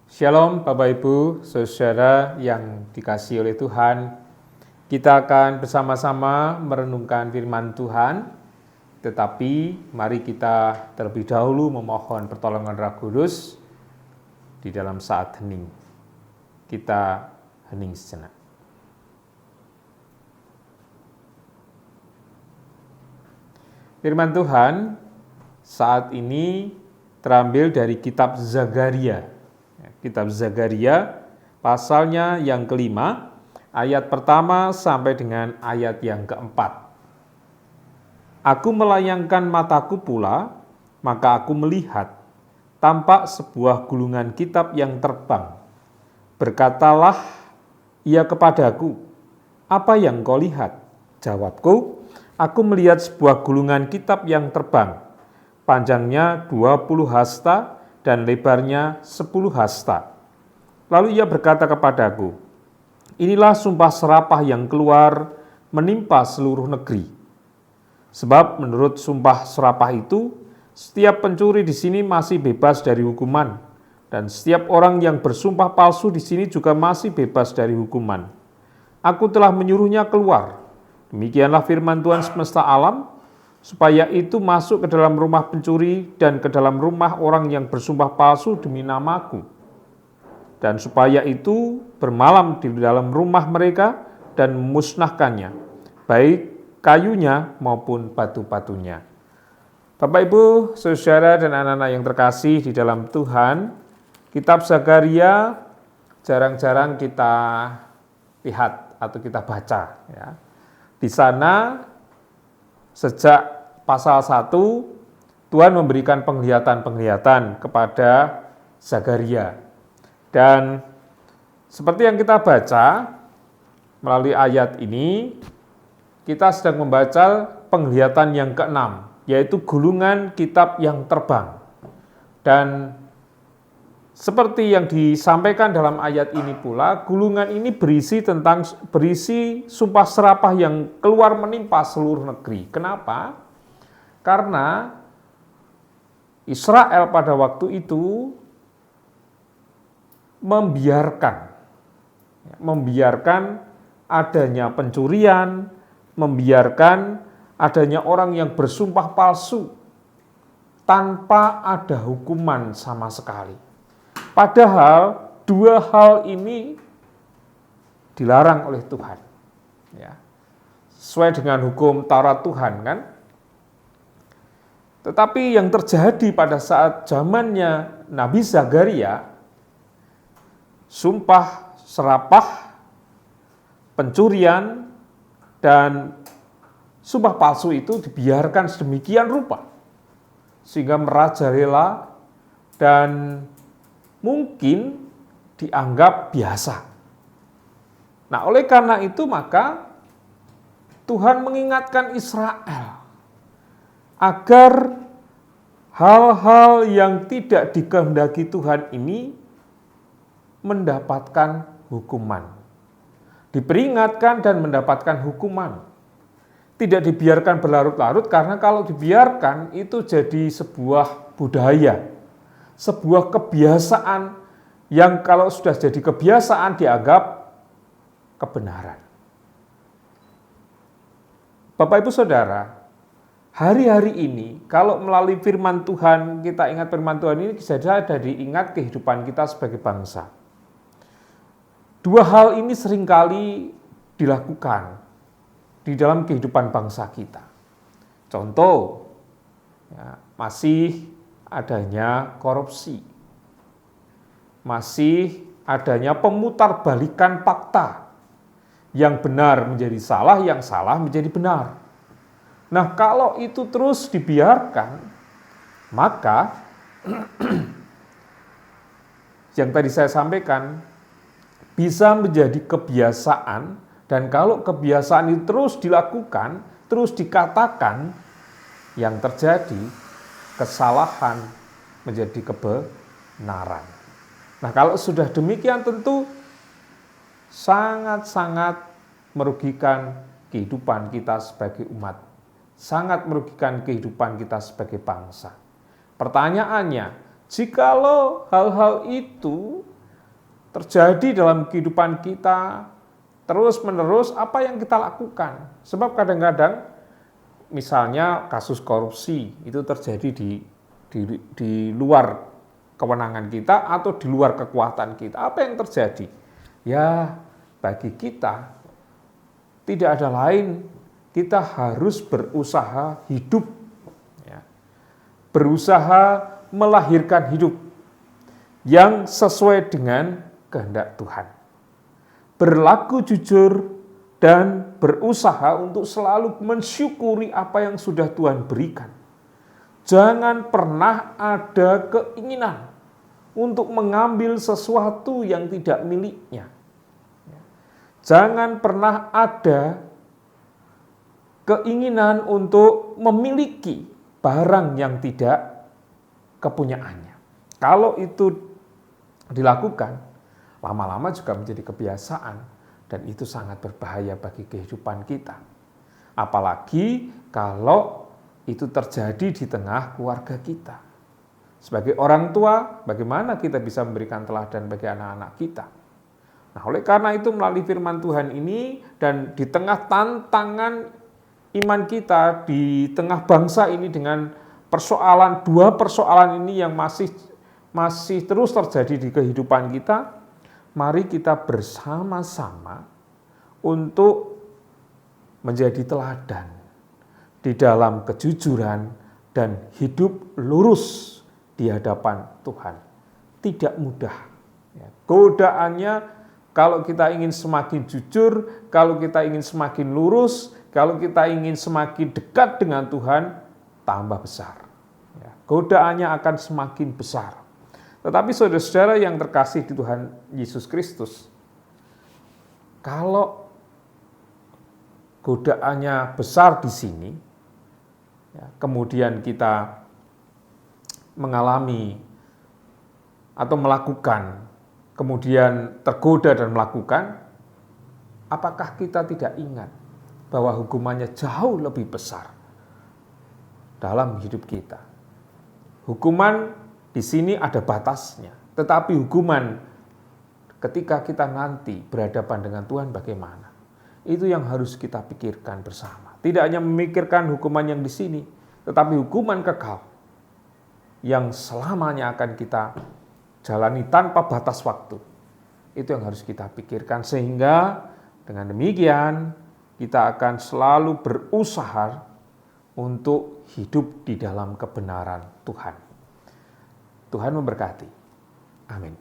Shalom Bapak Ibu, Saudara yang dikasihi oleh Tuhan. Kita akan bersama-sama merenungkan firman Tuhan. Tetapi mari kita terlebih dahulu memohon pertolongan Roh Kudus di dalam saat hening. Kita hening sejenak. Firman Tuhan saat ini terambil dari kitab Zakaria. Kitab Zakaria pasalnya yang kelima, ayat pertama sampai dengan ayat yang keempat. Aku melayangkan mataku pula, maka aku melihat, tampak sebuah gulungan kitab yang terbang. Berkatalah ia kepadaku, apa yang kau lihat? Jawabku, aku melihat sebuah gulungan kitab yang terbang. Panjangnya 20 hasta dan lebarnya 10 hasta. Lalu ia berkata kepadaku, inilah sumpah serapah yang keluar menimpa seluruh negeri. Sebab menurut sumpah serapah itu, setiap pencuri di sini masih bebas dari hukuman, dan setiap orang yang bersumpah palsu di sini juga masih bebas dari hukuman. Aku telah menyuruhnya keluar. Demikianlah firman Tuhan semesta alam, supaya itu masuk ke dalam rumah pencuri dan ke dalam rumah orang yang bersumpah palsu demi namaku. Dan supaya itu bermalam di dalam rumah mereka dan memusnahkannya, baik kayunya maupun batu-batunya. Bapak Ibu, saudara dan anak-anak yang terkasih di dalam Tuhan, kitab Zakaria jarang-jarang kita lihat atau kita baca. Ya. Di sana sejak pasal 1, Tuhan memberikan penglihatan-penglihatan kepada Zakaria. Dan seperti yang kita baca melalui ayat ini, kita sedang membaca penglihatan yang keenam, yaitu gulungan kitab yang terbang. Dan seperti yang disampaikan dalam ayat ini pula, gulungan ini berisi sumpah serapah yang keluar menimpa seluruh negeri. Kenapa? Karena Israel pada waktu itu membiarkan adanya pencurian, membiarkan adanya orang yang bersumpah palsu tanpa ada hukuman sama sekali. Padahal dua hal ini dilarang oleh Tuhan. Ya. Sesuai dengan hukum Taurat Tuhan kan. Tetapi yang terjadi pada saat zamannya Nabi Zakaria, sumpah serapah, pencurian, dan sumpah palsu itu dibiarkan sedemikian rupa sehingga merajalela dan mungkin dianggap biasa. Nah, oleh karena itu maka Tuhan mengingatkan Israel agar hal-hal yang tidak dikehendaki Tuhan ini mendapatkan hukuman. Diperingatkan dan mendapatkan hukuman. Tidak dibiarkan berlarut-larut, karena kalau dibiarkan itu jadi sebuah budaya. Sebuah kebiasaan yang kalau sudah jadi kebiasaan dianggap kebenaran. Bapak Ibu Saudara, hari-hari ini kalau melalui firman Tuhan, kita ingat firman Tuhan ini bisa jadi ingat kehidupan kita sebagai bangsa. Dua hal ini seringkali dilakukan di dalam kehidupan bangsa kita. Contoh, ya, masih adanya korupsi, masih adanya pemutarbalikan fakta, yang benar menjadi salah, yang salah menjadi benar. Nah, kalau itu terus dibiarkan, maka yang tadi saya sampaikan bisa menjadi kebiasaan, dan kalau kebiasaan itu terus dilakukan, terus dikatakan, yang terjadi kesalahan menjadi kebenaran. Nah, kalau sudah demikian tentu sangat-sangat merugikan kehidupan kita sebagai umat, sangat merugikan kehidupan kita sebagai bangsa. Pertanyaannya, jikalau hal-hal itu terjadi dalam kehidupan kita terus-menerus apa yang kita lakukan. Sebab kadang-kadang misalnya kasus korupsi itu terjadi di luar kewenangan kita atau di luar kekuatan kita. Apa yang terjadi? Ya, bagi kita tidak ada lain, kita harus berusaha hidup, ya. Berusaha melahirkan hidup yang sesuai dengan kehendak Tuhan. Berlaku jujur dan berusaha untuk selalu mensyukuri apa yang sudah Tuhan berikan. Jangan pernah ada keinginan untuk mengambil sesuatu yang tidak miliknya. Jangan pernah ada keinginan untuk memiliki barang yang tidak kepunyaannya. Kalau itu dilakukan, lama-lama juga menjadi kebiasaan dan itu sangat berbahaya bagi kehidupan kita. Apalagi kalau itu terjadi di tengah keluarga kita. Sebagai orang tua, bagaimana kita bisa memberikan teladan bagi anak-anak kita? Nah, oleh karena itu melalui firman Tuhan ini dan di tengah tantangan iman kita, di tengah bangsa ini dengan dua persoalan ini yang masih terus terjadi di kehidupan kita, mari kita bersama-sama untuk menjadi teladan di dalam kejujuran dan hidup lurus di hadapan Tuhan. Tidak mudah. Godaannya kalau kita ingin semakin jujur, kalau kita ingin semakin lurus, kalau kita ingin semakin dekat dengan Tuhan, tambah besar. Godaannya akan semakin besar. Tetapi saudara-saudara yang terkasih di Tuhan Yesus Kristus, kalau godaannya besar di sini, kemudian kita mengalami atau melakukan, kemudian tergoda dan melakukan, apakah kita tidak ingat bahwa hukumannya jauh lebih besar dalam hidup kita? Hukuman di sini ada batasnya, tetapi hukuman ketika kita nanti berhadapan dengan Tuhan bagaimana? Itu yang harus kita pikirkan bersama. Tidak hanya memikirkan hukuman yang di sini, tetapi hukuman kekal yang selamanya akan kita jalani tanpa batas waktu. Itu yang harus kita pikirkan, sehingga dengan demikian kita akan selalu berusaha untuk hidup di dalam kebenaran Tuhan. Tuhan memberkati. Amin.